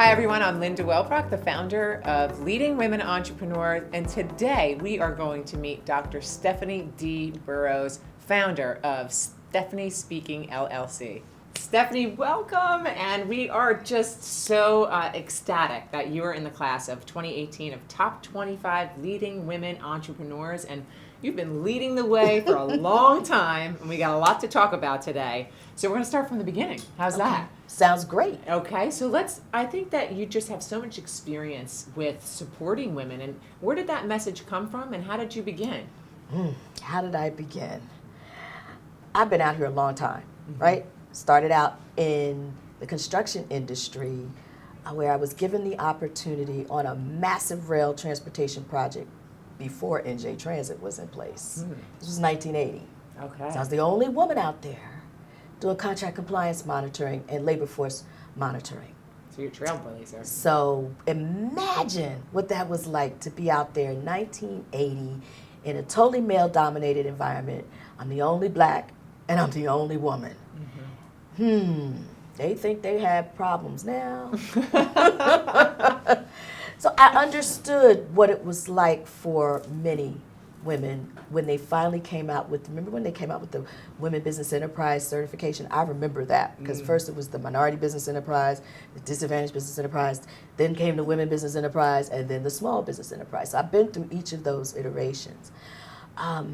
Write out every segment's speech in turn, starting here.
Hi everyone, I'm Linda Welbrock, the founder of Leading Women Entrepreneurs, and today we are going to meet Dr. Stephanie D. Burroughs, founder of StephanieSpeaking, LLC. Stephanie, welcome, and we are just so ecstatic that you are in the class of 2018 of Top 25 Leading Women Entrepreneurs, and you've been leading the way for a long time, and we got a lot to talk about today. So we're going to start from the beginning. How's that? Sounds great. Okay, so I think that you just have so much experience with supporting women, and where did that message come from, and how did you begin? How did I begin? I've been out here a long time, right? Started out in the construction industry where I was given the opportunity on a massive rail transportation project before NJ Transit was in place. This was 1980. Okay. So I was the only woman out there doing contract compliance monitoring and labor force monitoring. So you're a trailblazer. So imagine what that was like to be out there in 1980 in a totally male-dominated environment. I'm the only black and I'm the only woman. They think they have problems now. So I understood what it was like for many women when they finally came out with, remember when they came out with the Women Business Enterprise certification? I remember that because first it was the Minority Business Enterprise, the Disadvantaged Business Enterprise, then came the Women Business Enterprise, and then the Small Business Enterprise. So I've been through each of those iterations. I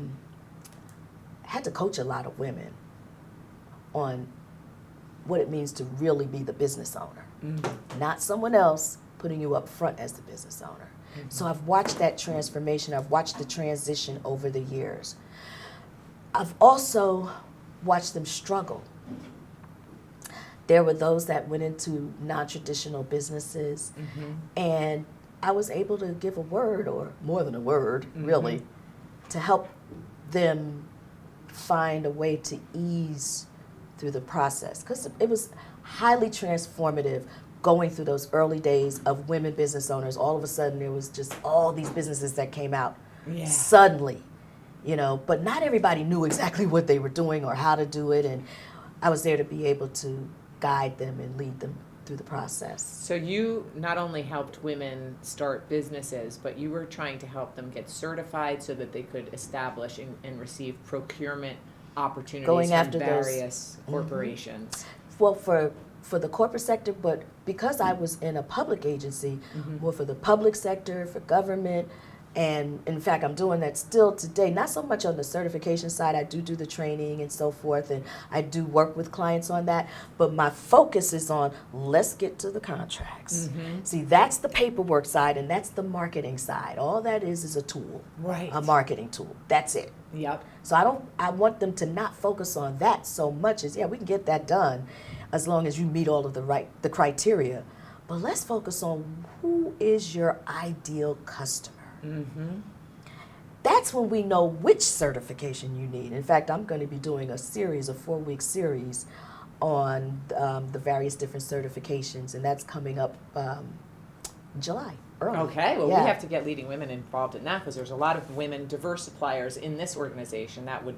had to coach a lot of women on what it means to really be the business owner, not someone else putting you up front as the business owner. So I've watched that transformation. I've watched the transition over the years. I've also watched them struggle. There were those that went into non-traditional businesses, and I was able to give a word, or more than a word, really, to help them find a way to ease through the process, because it was highly transformative going through those early days of women business owners. All of a sudden there was just all these businesses that came out suddenly, you know, but not everybody knew exactly what they were doing or how to do it, and I was there to be able to guide them and lead them through the process. So you not only helped women start businesses, but you were trying to help them get certified so that they could establish and receive procurement opportunities Going from after various corporations. Well, for the corporate sector, but because I was in a public agency, more for the public sector, for government, and in fact, I'm doing that still today, not so much on the certification side. I do the training and so forth, and I do work with clients on that, but my focus is on, let's get to the contracts. See, that's the paperwork side, and that's the marketing side. All that is a tool, a marketing tool. That's it. Yep. So I want them to not focus on that so much as, we can get that done as long as you meet all of the criteria. But let's focus on who is your ideal customer. That's when we know which certification you need. In fact, I'm going to be doing a 4-week series on the various different certifications, and that's coming up in July. Early. Okay, well, we have to get Leading Women involved in that, because there's a lot of women, diverse suppliers in this organization that would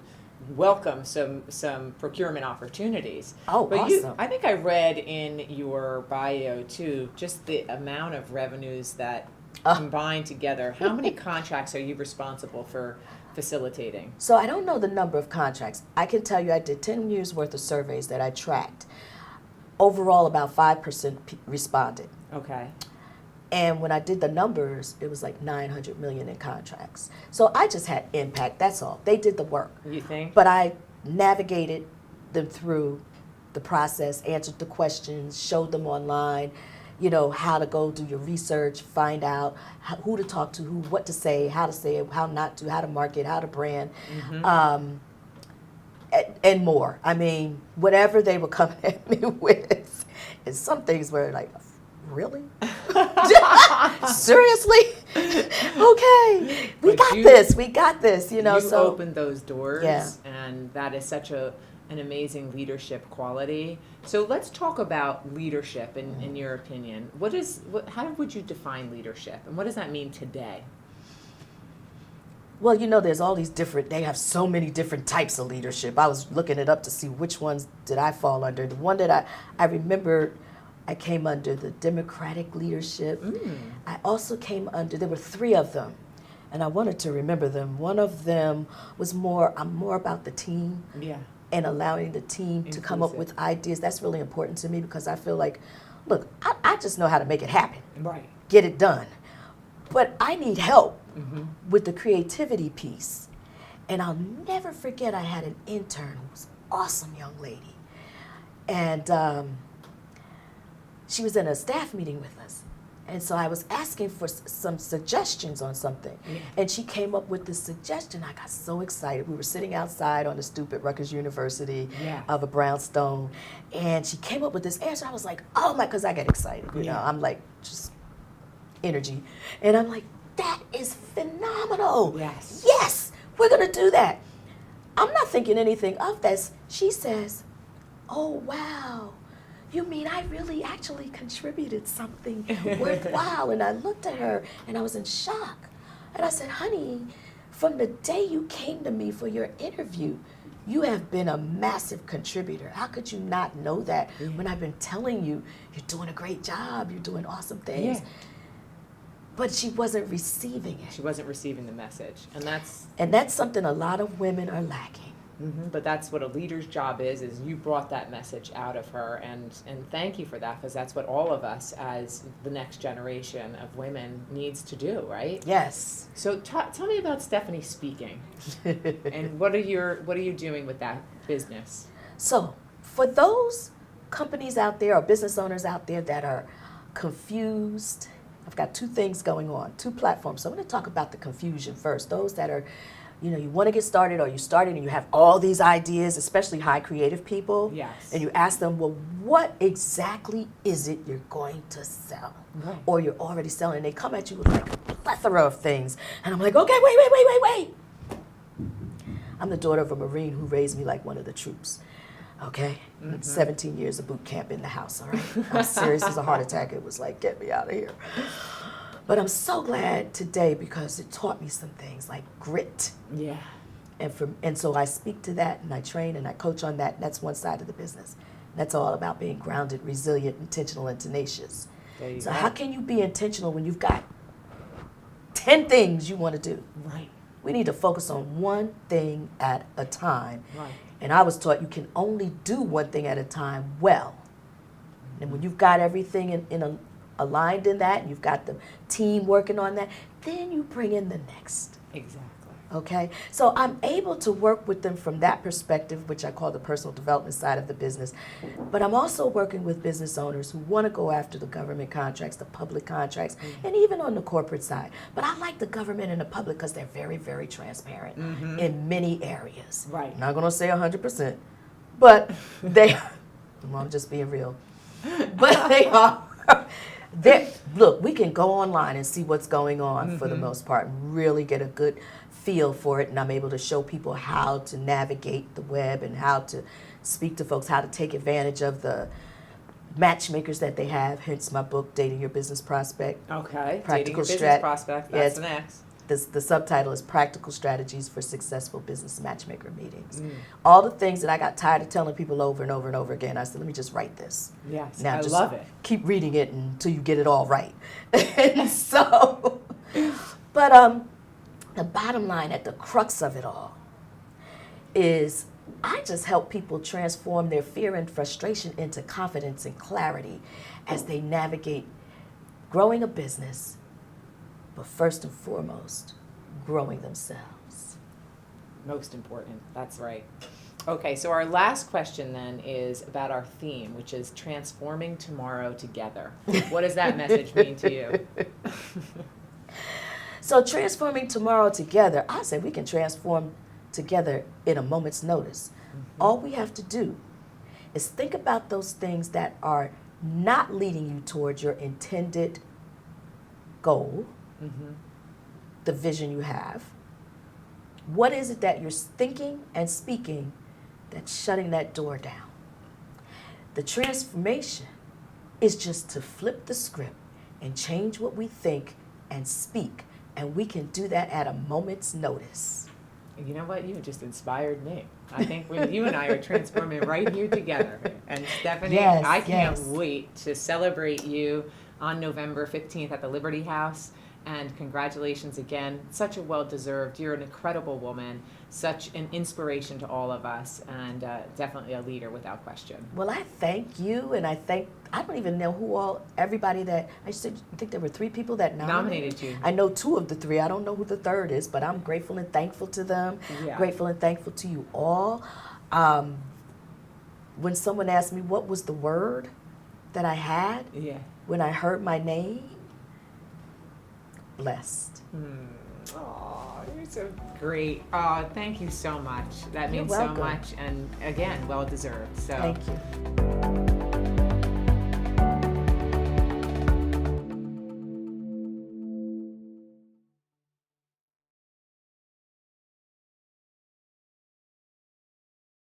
welcome some procurement opportunities. Oh, but awesome. I think I read in your bio, too, just the amount of revenues that combined together. How many contracts are you responsible for facilitating? So I don't know the number of contracts. I can tell you I did 10 years worth of surveys that I tracked. Overall, about 5% responded. Okay. And when I did the numbers, it was like 900 million in contracts. So I just had impact, that's all. They did the work. You think? But I navigated them through the process, answered the questions, showed them online, how to go do your research, find out who to talk to, what to say, how not to, how to market, how to brand, and more. I mean, whatever they were coming at me with. And some things were like, really? Seriously? Okay. We got this, You so opened those doors, and that is such an amazing leadership quality. So let's talk about leadership in your opinion. How would you define leadership, and what does that mean today? Well, there's all they have so many different types of leadership. I was looking it up to see which ones did I fall under. The one that I remember I came under the Democratic leadership. I also came under, there were 3 of them, and I wanted to remember them. One of them was I'm more about the team. Yeah. And allowing the team to come up with ideas. That's really important to me because I feel like, look, I just know how to make it happen. Right. Get it done. But I need help with the creativity piece. And I'll never forget I had an intern who was an awesome young lady. And she was in a staff meeting with us. And so I was asking for some suggestions on something. And she came up with this suggestion. I got so excited. We were sitting outside on the stoop at Rutgers University of a brownstone. And she came up with this answer. I was like, oh my, because I get excited. You know, I'm like, just energy. And I'm like, that is phenomenal. Yes. Yes, we're going to do that. I'm not thinking anything of this. She says, oh, wow. You mean I really actually contributed something worthwhile? And I looked at her and I was in shock. And I said, honey, from the day you came to me for your interview, you have been a massive contributor. How could you not know that when I've been telling you, you're doing a great job, you're doing awesome things? Yeah. But she wasn't receiving it. She wasn't receiving the message. And that's something a lot of women are lacking. But that's what a leader's job is you brought that message out of her, and thank you for that, because that's what all of us as the next generation of women needs to do, right? Yes. So tell me about StephanieSpeaking, and what are you doing with that business? So for those companies out there or business owners out there that are confused, I've got 2 things going on, 2 platforms. So I'm going to talk about the confusion first. Those that are, you know, you want to get started or you started and you have all these ideas, especially high creative people. Yes. And you ask them, well, what exactly is it you're going to sell? Right. Or you're already selling. And they come at you with like a plethora of things. And I'm like, okay, wait. I'm the daughter of a Marine who raised me like one of the troops. Okay? 17 years of boot camp in the house, all right? I'm serious as a heart attack. It was like, get me out of here. But I'm so glad today because it taught me some things like grit. Yeah. And so I speak to that and I train and I coach on that. And that's one side of the business. That's all about being grounded, resilient, intentional, and tenacious. So how can you be intentional when you've got 10 things you want to do? Right. We need to focus on one thing at a time. Right. And I was taught you can only do one thing at a time well. And when you've got everything aligned in that, and you've got the team working on that, then you bring in the next. Exactly. Okay? So I'm able to work with them from that perspective, which I call the personal development side of the business. But I'm also working with business owners who want to go after the government contracts, the public contracts, and even on the corporate side. But I like the government and the public because they're very, very transparent in many areas. Right. I'm not going to say 100%, but they well, I'm just being real. But they are. Look, we can go online and see what's going on for the most part and really get a good feel for it. And I'm able to show people how to navigate the web and how to speak to folks, how to take advantage of the matchmakers that they have, hence my book, Dating Your Business Prospect. Okay, Practical Dating Your Business Prospect, that's the next. The subtitle is Practical Strategies for Successful Business Matchmaker Meetings. All the things that I got tired of telling people over and over and over again, I said, let me just write this. Yes, now I just love it. Keep reading it until you get it all right. And so, but the bottom line at the crux of it all is I just help people transform their fear and frustration into confidence and clarity as they navigate growing a business, but first and foremost, growing themselves. Most important, that's right. Okay, so our last question then is about our theme, which is transforming tomorrow together. What does that message mean to you? So transforming tomorrow together, I say we can transform together in a moment's notice. All we have to do is think about those things that are not leading you towards your intended goal, the vision you have. What is it that you're thinking and speaking that's shutting that door down? The transformation is just to flip the script and change what we think and speak. And we can do that at a moment's notice. You know what? You just inspired me. I think you and I are transforming right here together. And Stephanie, Yes, I can't yes. wait to celebrate you on November 15th at the Liberty House. And congratulations again. Such a well-deserved. You're an incredible woman, such an inspiration to all of us, and definitely a leader without question. Well, I thank you, and I don't even know everybody that, I think there were 3 people that nominated you. I know 2 of the 3. I don't know who the 3rd is, but I'm grateful and thankful to them. Yeah. Grateful and thankful to you all. When someone asked me what was the word that I had, Yeah. when I heard my name, blessed. Oh, you're so great. Oh, thank you so much. That You're means so welcome. much, and again, well deserved. So Thank you.